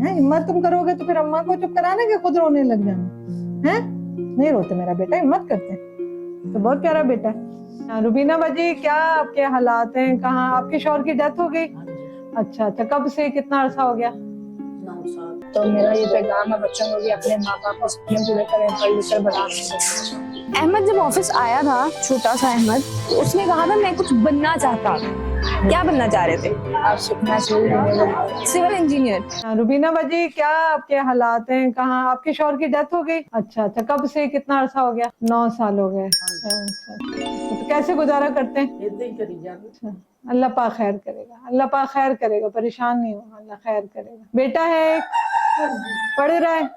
हैं? हिम्मत तुम करोगे तो फिर अम्मा को चुप कराना कि खुद रोने लग जाना है? नहीं रोते मेरा बेटा, हिम्मत करते तो बहुत प्यारा बेटा है। रुबीना बाजी, क्या आपके हालात हैं? कहाँ आपके शौहर की डेथ हो गई? अच्छा अच्छा, कब से, कितना अरसा हो गया? 9 साल। तो मेरा ये पैगाम है बच्चों को कि अपने माँ बाप को सपने पूरे करें, पढ़ लिख कर बड़ा करें। अहमद जब ऑफिस आया था, छोटा सा अहमद, तो उसने कहा था मैं कुछ बनना चाहता हूँ। क्या बनना चाह रहे थे आप? सीखना चाहिए सिविल इंजीनियर। रुबीना बाजी, क्या आपके हालात हैं? कहाँ आपके शौहर की डेथ हो गई? अच्छा अच्छा, कब से, कितना अरसा हो गया? 9 साल हो गए। अच्छा, तो कैसे गुजारा करते हैं? अच्छा, अल्लाह पाक खैर करेगा, अल्लाह पाक खैर करेगा, परेशान नहीं हो, अल्लाह खैर करेगा। बेटा है, पढ़ रहा है?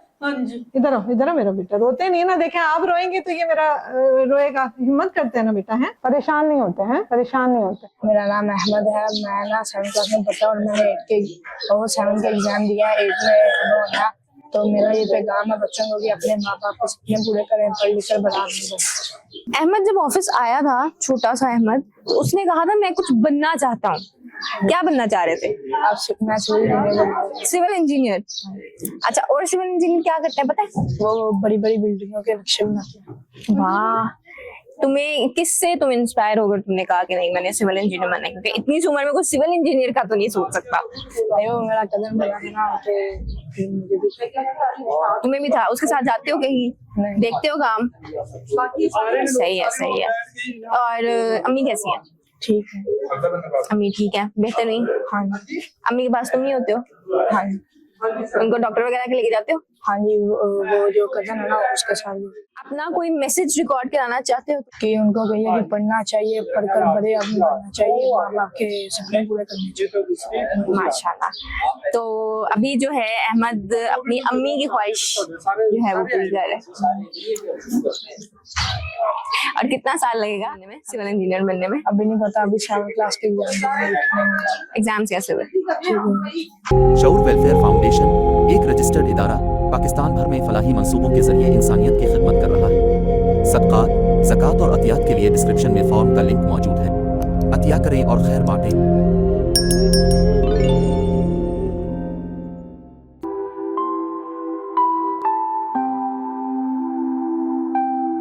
इधर आओ, इधर आओ मेरा बेटा, रोते नहीं है ना, देखें आप रोएंगे तो ये मेरा रोएगा। हिम्मत करते हैं ना बेटा, है परेशान नहीं होते हैं, परेशान नहीं होते। मेरा नाम अहमद है, मैं ना 7th क्लास में पढ़ता हूँ और मैंने 7 के एग्जाम दिया है, 8 में ना। तो मेरा ये पैगाम है बच्चों को कि अपने माँ बाप के सपने पूरे करें, पढ़ लिख कर बड़ा करें। अहमद जब ऑफिस आया था, छोटा सा अहमद, तो उसने कहा था मैं कुछ बनना चाहता हूँ। क्या बनना चाह रहे थे आप? सीखना चाहिए सिविल इंजीनियर। अच्छा, और सिविल इंजीनियर क्या करते हैं पता है? वो बड़ी बड़ी बिल्डिंगों के नक्शे बनाते हैं। वाह, तुम्हें किससे तुम इंस्पायर हो गए, तुमने कहा कि नहीं मैंने सिविल इंजीनियर बनना है? क्योंकि इतनी सी उम्र में कोई सिविल इंजीनियर का तो नहीं सोच सकता। नहीं, वो मेरा कदम बना ना, तो फिर मुझे भी तुम्हें भी था? उसके साथ जाते हो कहीं, नहीं। देखते हो काम? सही है, सही है। और अम्मी कैसी है? ठीक है। अम्मी ठीक है, बेहतर नहीं? हाँ जी। अम्मी के पास तुम नहीं होते हो? हाँ जी। उनको डॉक्टर वगैरह के लेके जाते हो? हाँ जी, वो जो कजन है ना, उसके साथ अपना कोई मैसेज रिकॉर्ड कराना चाहते हो? कि उनको कहिए कि पढ़ना चाहिए, पढ़कर बड़े आदमी बनना चाहिए, माँ बाप के सपने पूरे करने चाहिए। माशाल्लाह। तो अभी जो है अहमद अपनी अम्मी की ख्वाहिश जो है वो पूरी कर रहा है। और कितना साल लगेगा बनने में, सिविल इंजीनियर बनने में? अभी नहीं पता, अभी 7th क्लास के एग्जाम्स कैसे हुए? शऊर वेलफेयर फाउंडेशन एक रजिस्टर्ड इदारा पाकिस्तान भर में फलाही मंसूबों के जरिए इंसानियत की खिदमत कर रहा है। सदकात, ज़कात और अतियात के लिए डिस्क्रिप्शन में फॉर्म का लिंक मौजूद है। अतिया करें और खैर बांटें।